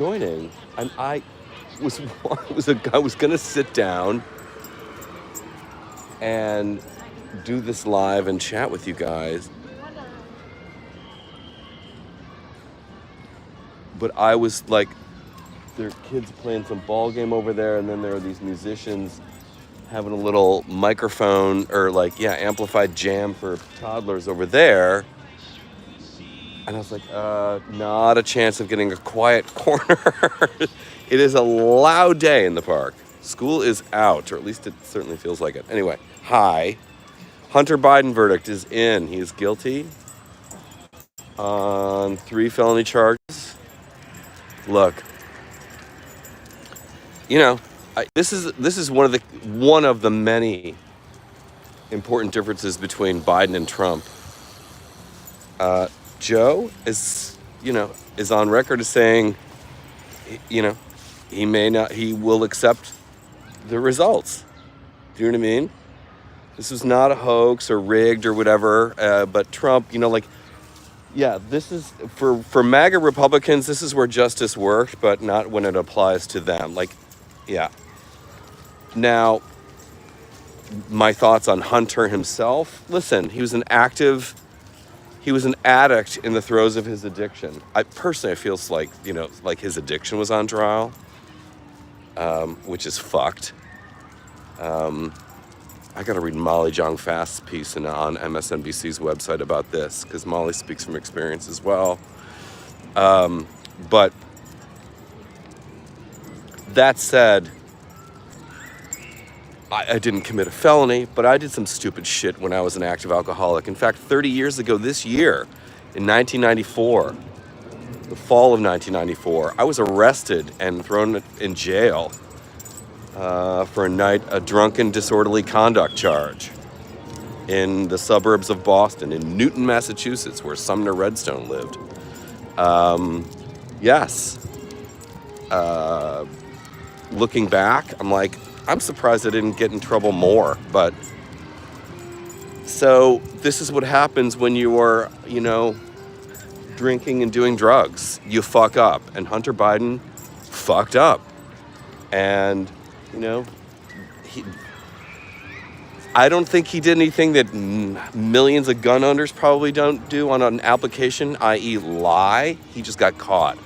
joining, and I was I was gonna sit down and do this live and chat with you guys, but I was like, there are kids playing some ball game over there, and then there are these musicians having a little microphone or amplified jam for toddlers over there. And I was like, not a chance of getting a quiet corner. It is a loud day in the park. School is out, or at least it certainly feels like it. Anyway, hi. Hunter Biden verdict is in. He is guilty on 3 felony charges. Look, this is one of the many important differences between Biden and Trump. Joe is on record as saying, he will accept the results. Do you know what I mean? This is not a hoax or rigged or whatever. But Trump, this is for MAGA Republicans. This is where justice worked, but not when it applies to them. Now, my thoughts on Hunter himself. Listen, he was an addict in the throes of his addiction. I feels like his addiction was on trial, which is fucked. I got to read Molly Jong-Fast's piece on MSNBC's website about this, because Molly speaks from experience as well. But that said, I didn't commit a felony, but I did some stupid shit when I was an active alcoholic. In fact, 30 years ago this year, in 1994, the fall of 1994, I was arrested and thrown in jail for a drunken disorderly conduct charge in the suburbs of Boston, in Newton, Massachusetts, where Sumner Redstone lived. Yes. Looking back, I'm like, I'm surprised I didn't get in trouble more. But so this is what happens when you are, drinking and doing drugs. You fuck up. And Hunter Biden fucked up. And, I don't think he did anything that millions of gun owners probably don't do on an application, i.e. lie. He just got caught.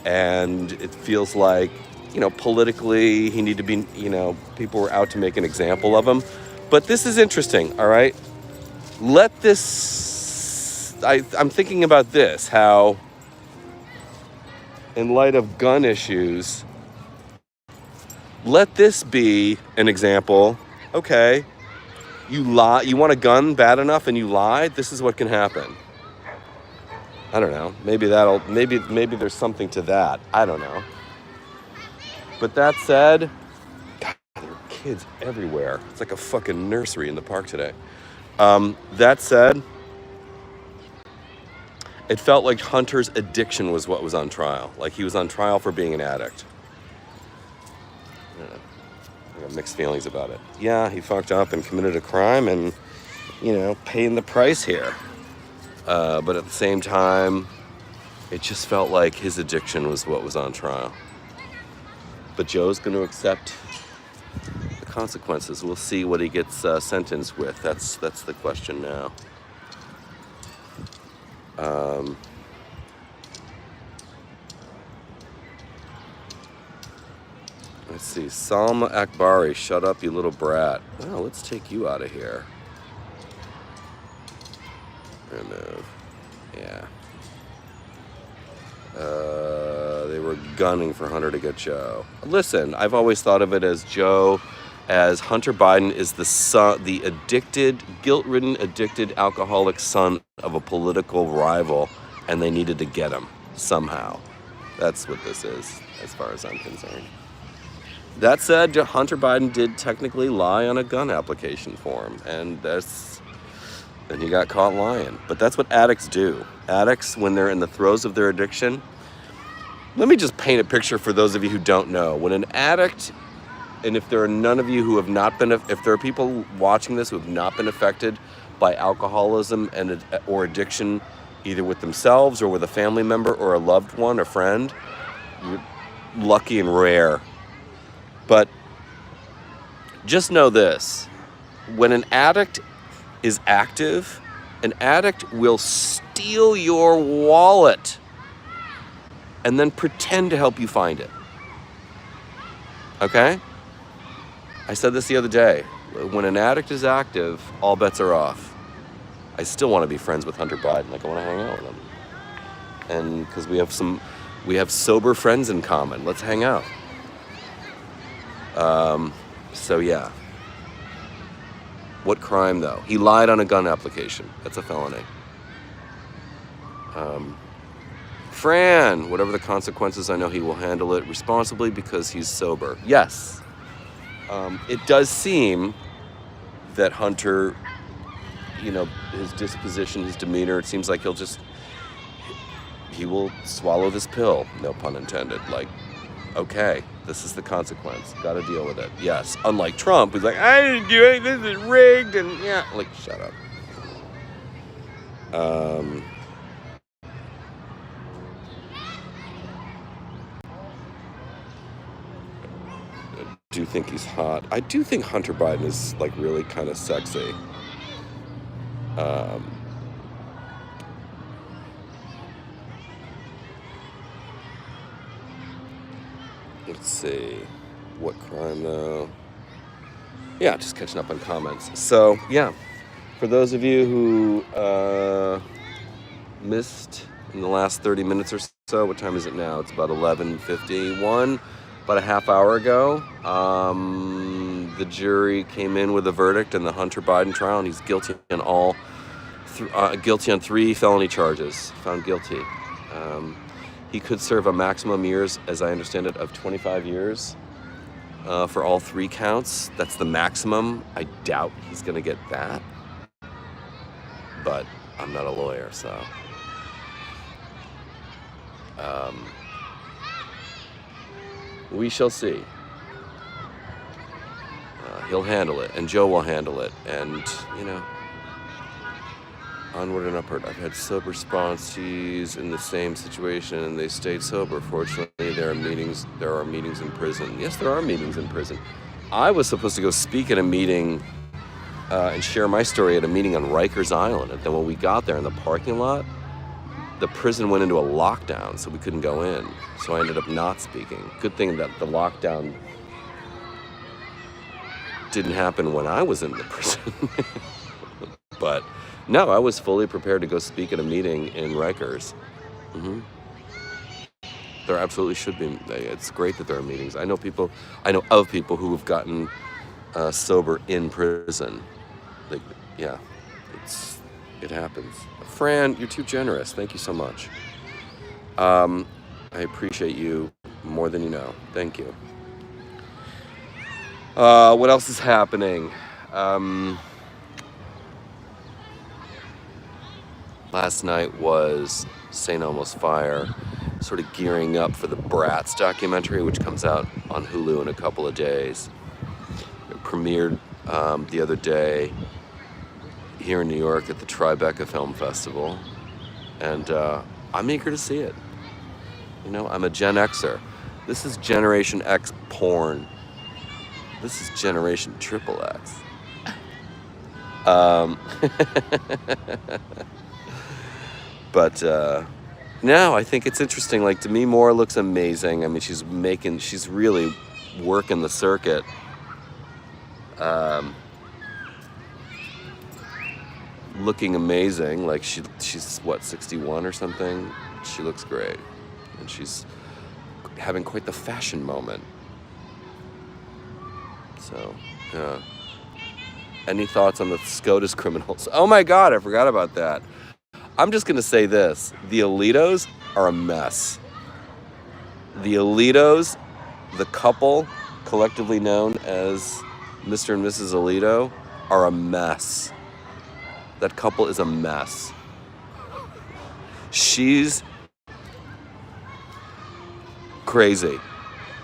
And it feels like, politically, he needed to be, people were out to make an example of him. But this is interesting, all right? I'm thinking about this, how, in light of gun issues, let this be an example. Okay, you lie, you want a gun bad enough and you lied, this is what can happen. I don't know, maybe there's something to that, I don't know. But that said, God, there are kids everywhere. It's like a fucking nursery in the park today. That said, it felt like Hunter's addiction was what was on trial. Like he was on trial for being an addict. I got mixed feelings about it. Yeah, he fucked up and committed a crime and, paying the price here. But at the same time, it just felt like his addiction was what was on trial. But Joe's going to accept the consequences. We'll see what he gets sentenced with. That's the question now. Let's see. Salma Akbari, shut up, you little brat. Well, let's take you out of here. Remove. Yeah. They were gunning for Hunter to get Joe. Listen, I've always thought of it as Hunter Biden is the addicted, guilt-ridden, addicted, alcoholic son of a political rival, and they needed to get him somehow. That's what this is, as far as I'm concerned. That said, Hunter Biden did technically lie on a gun application form, and then he got caught lying. But that's what addicts do. Addicts, when they're in the throes of their addiction, let me just paint a picture for those of you who don't know. When an addict, and if there are none of you who have not been, if there are people watching this who have not been affected by alcoholism or addiction, either with themselves or with a family member or a loved one or friend, lucky and rare. But just know this. When an addict is active, an addict will steal your wallet and then pretend to help you find it. Okay? I said this the other day. When an addict is active, all bets are off. I still want to be friends with Hunter Biden. Like, I want to hang out with him. And because we have sober friends in common. Let's hang out. So yeah. What crime though? He lied on a gun application. That's a felony. Fran, whatever the consequences, I know he will handle it responsibly because he's sober. Yes. It does seem that Hunter, his disposition, his demeanor, it seems like he will swallow this pill, no pun intended. Like, okay, this is the consequence. Got to deal with it. Yes. Unlike Trump, who's like, I didn't do anything, this is rigged, and yeah. Like, shut up. I do think he's hot. I do think Hunter Biden is, like, really kind of sexy. Let's see. What crime, though? Yeah, just catching up on comments. So, yeah. For those of you who missed in the last 30 minutes or so, what time is it now? It's about 11:51. About a half hour ago, the jury came in with a verdict in the Hunter Biden trial, and he's guilty on guilty on 3 felony charges. Found guilty. He could serve a maximum years, as I understand it, of 25 years for all 3 counts. That's the maximum. I doubt he's going to get that, but I'm not a lawyer, so. We shall see. He'll handle it, and Joe will handle it, and, onward and upward. I've had sober sponsees in the same situation, and they stayed sober. Fortunately, there are meetings in prison. Yes, there are meetings in prison. I was supposed to go speak at a meeting and share my story at a meeting on Rikers Island, and then when we got there in the parking lot, the prison went into a lockdown, so we couldn't go in. So I ended up not speaking. Good thing that the lockdown didn't happen when I was in the prison. But no, I was fully prepared to go speak at a meeting in Rikers. Mm-hmm. There absolutely should be. It's great that there are meetings. I know of people who have gotten sober in prison. Like, yeah, it happens. Fran, you're too generous. Thank you so much. I appreciate you more than you know. Thank you. What else is happening? Last night was St. Elmo's Fire, sort of gearing up for the Bratz documentary, which comes out on Hulu in a couple of days. It premiered the other day here in New York at the Tribeca Film Festival, and I'm eager to see it. I'm a Gen Xer. This is Generation X porn. This is Generation Triple X. But no, I think it's interesting. Like, Demi Moore looks amazing. I mean, she's really working the circuit. Looking amazing. Like, she's what, 61 or something? She looks great. And she's having quite the fashion moment. So, yeah. Any thoughts on the SCOTUS criminals? Oh my God, I forgot about that. I'm just going to say this. The Alitos are a mess. The Alitos, the couple collectively known as Mr. and Mrs. Alito, are a mess. That couple is a mess. She's crazy.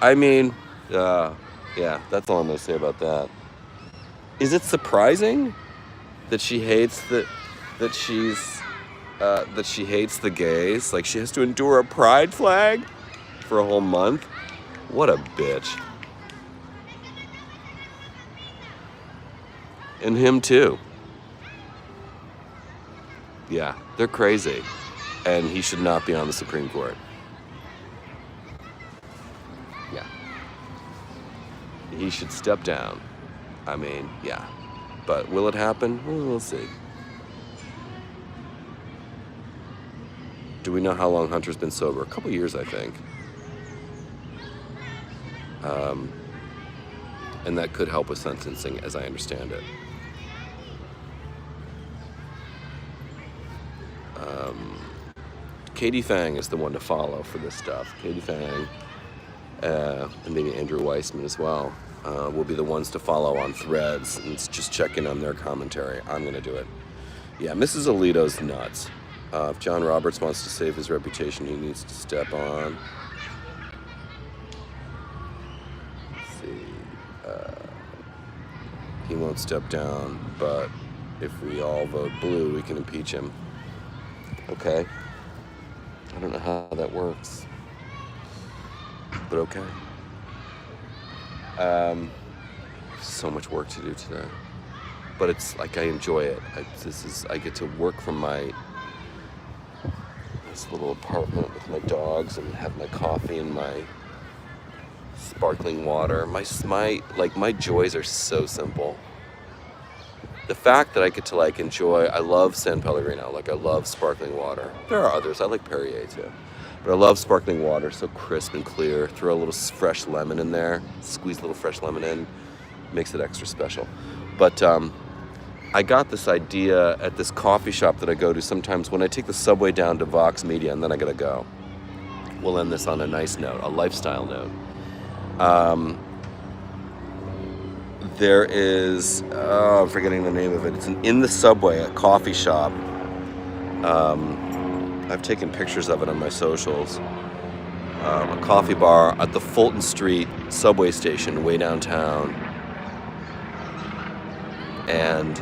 I mean, yeah, that's all I'm going to say about that. Is it surprising that she hates that she hates the gays? Like, she has to endure a pride flag for a whole month. What a bitch. And him too. Yeah, they're crazy. And he should not be on the Supreme Court. Yeah. He should step down. I mean, yeah. But will it happen? Well, we'll see. Do we know how long Hunter's been sober? A couple years, I think. And that could help with sentencing, as I understand it. Katie Fang is the one to follow for this stuff. Katie Fang, and maybe Andrew Weissman as well, will be the ones to follow on Threads and just check in on their commentary. I'm going to do it. Yeah, Mrs. Alito's nuts. If John Roberts wants to save his reputation, he needs to step on. Let's see. He won't step down, but if we all vote blue, we can impeach him. Okay. I don't know how that works, but okay. So much work to do today, but it's like I enjoy it. I get to work from this little apartment with my dogs and have my coffee and my sparkling water. My joys are so simple. The fact that I get to enjoy, I love San Pellegrino, I love sparkling water. There are others, I like Perrier too. But I love sparkling water, so crisp and clear. Throw a little fresh lemon in there, squeeze a little fresh lemon in, makes it extra special. But I got this idea at this coffee shop that I go to sometimes when I take the subway down to Vox Media and then I gotta go. We'll end this on a nice note, a lifestyle note. There is, I'm forgetting the name of it. It's in the subway, a coffee shop. I've taken pictures of it on my socials. A coffee bar at the Fulton Street subway station, way downtown. And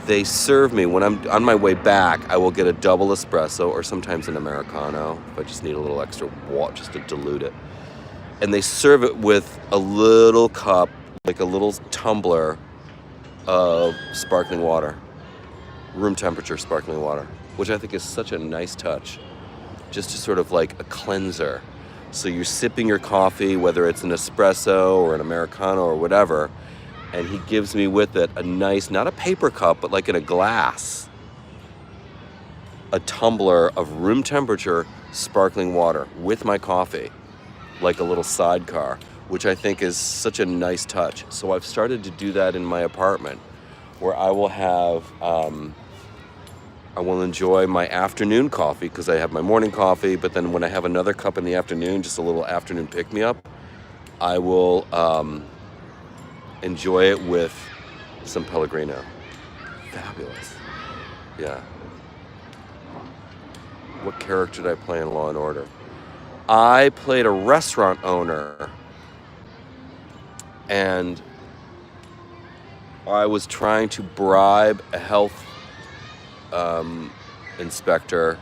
they serve me, when I'm on my way back, I will get a double espresso or sometimes an Americano if I just need a little extra water just to dilute it. And they serve it with a little cup, like a little tumbler of sparkling water, room temperature sparkling water, which I think is such a nice touch, just to sort of like a cleanser. So you're sipping your coffee, whether it's an espresso or an Americano or whatever, and he gives me with it a nice, not a paper cup, but like in a glass, a tumbler of room temperature sparkling water with my coffee, like a little sidecar, which I think is such a nice touch. So I've started to do that in my apartment, where I will have, I will enjoy my afternoon coffee because I have my morning coffee, but then when I have another cup in the afternoon, just a little afternoon pick-me-up, I will enjoy it with some Pellegrino. Fabulous. Yeah. What character did I play in Law & Order? I played a restaurant owner, and I was trying to bribe a health inspector.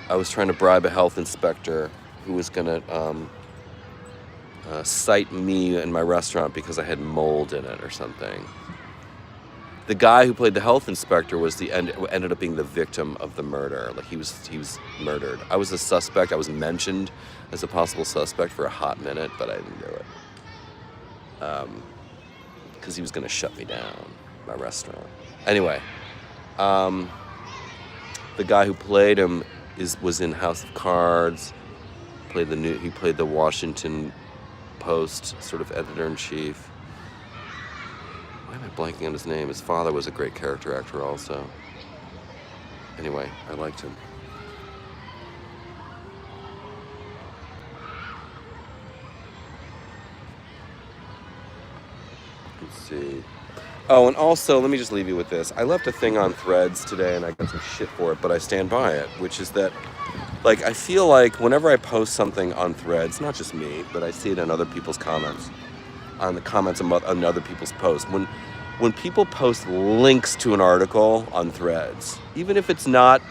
I was trying to bribe a health inspector who was going to cite me in my restaurant because I had mold in it or something. The guy who played the health inspector was ended up being the victim of the murder. Like he was murdered. I was a suspect. I was mentioned as a possible suspect for a hot minute, but I didn't do it. Because he was going to shut me down, my restaurant. Anyway, the guy who played him was in House of Cards. He played the Washington Post sort of editor-in-chief. Why am I blanking on his name? His father was a great character actor also. Anyway, I liked him. Let's see. Oh, and also, let me just leave you with this. I left a thing on Threads today, and I got some shit for it, but I stand by it, which is that, I feel like whenever I post something on Threads, not just me, but I see it in other people's comments, on the comments on other people's posts. When people post links to an article on Threads, even if it's not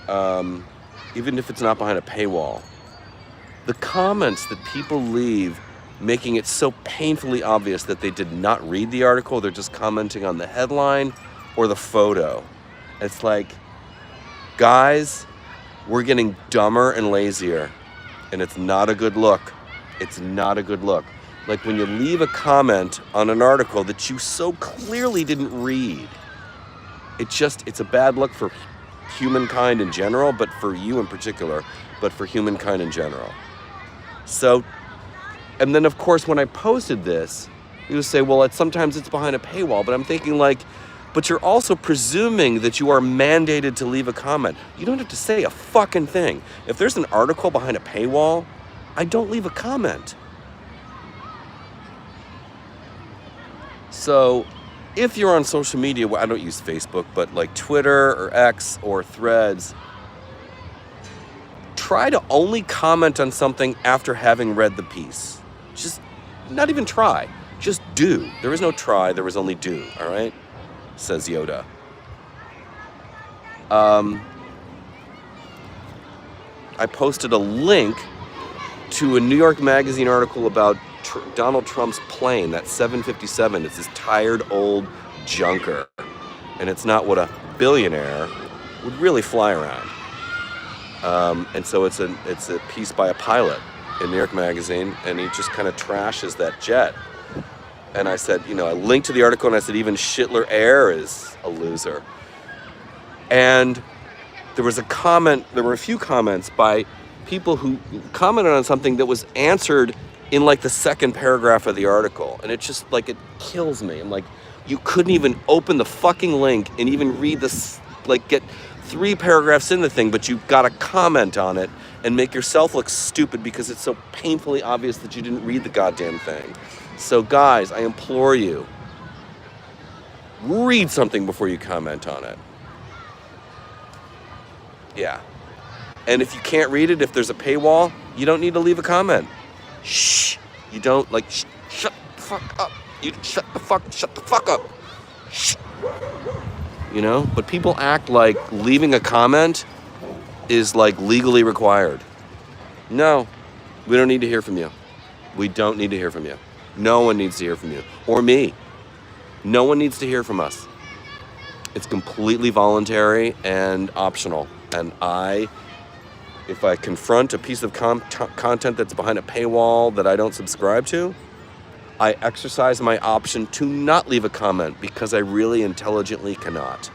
even if it's not behind a paywall, the comments that people leave making it so painfully obvious that they did not read the article, they're just commenting on the headline or the photo. It's like, guys, we're getting dumber and lazier, and it's not a good look. It's not a good look. Like when you leave a comment on an article that you so clearly didn't read, it's a bad look for humankind in general, but for you in particular, but for humankind in general. So, and then of course when I posted this, you would say, well, sometimes it's behind a paywall, but I'm thinking like, but you're also presuming that you are mandated to leave a comment. You don't have to say a fucking thing. If there's an article behind a paywall, I don't leave a comment. So if you're on social media, well, I don't use Facebook, but like Twitter or X or Threads, try to only comment on something after having read the piece. Just not even try, just do. There is no try, there is only do, all right? Says Yoda. I posted a link to a New York Magazine article about Donald Trump's plane, that 757. It's this tired old junker. And it's not what a billionaire would really fly around. And so it's a piece by a pilot in New York Magazine, and he just kind of trashes that jet. And I said, I linked to the article, and I said, even Schittler Air is a loser. And there was there were a few comments by people who commented on something that was answered in like the second paragraph of the article. And it just like, it kills me. I'm like, you couldn't even open the fucking link and even read this, like get 3 paragraphs in the thing, but you got to comment on it and make yourself look stupid because it's so painfully obvious that you didn't read the goddamn thing. So guys, I implore you, read something before you comment on it. Yeah. And if you can't read it, if there's a paywall, you don't need to leave a comment. Shh. You don't shut the fuck up. You shut the fuck up. Shh. But people act like leaving a comment is like legally required. No, we don't need to hear from you. We don't need to hear from you. No one needs to hear from you. Or me. No one needs to hear from us. It's completely voluntary and optional. And if I confront a piece of content that's behind a paywall that I don't subscribe to, I exercise my option to not leave a comment because I really intelligently cannot.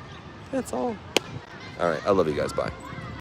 That's all. All right, I love you guys. Bye.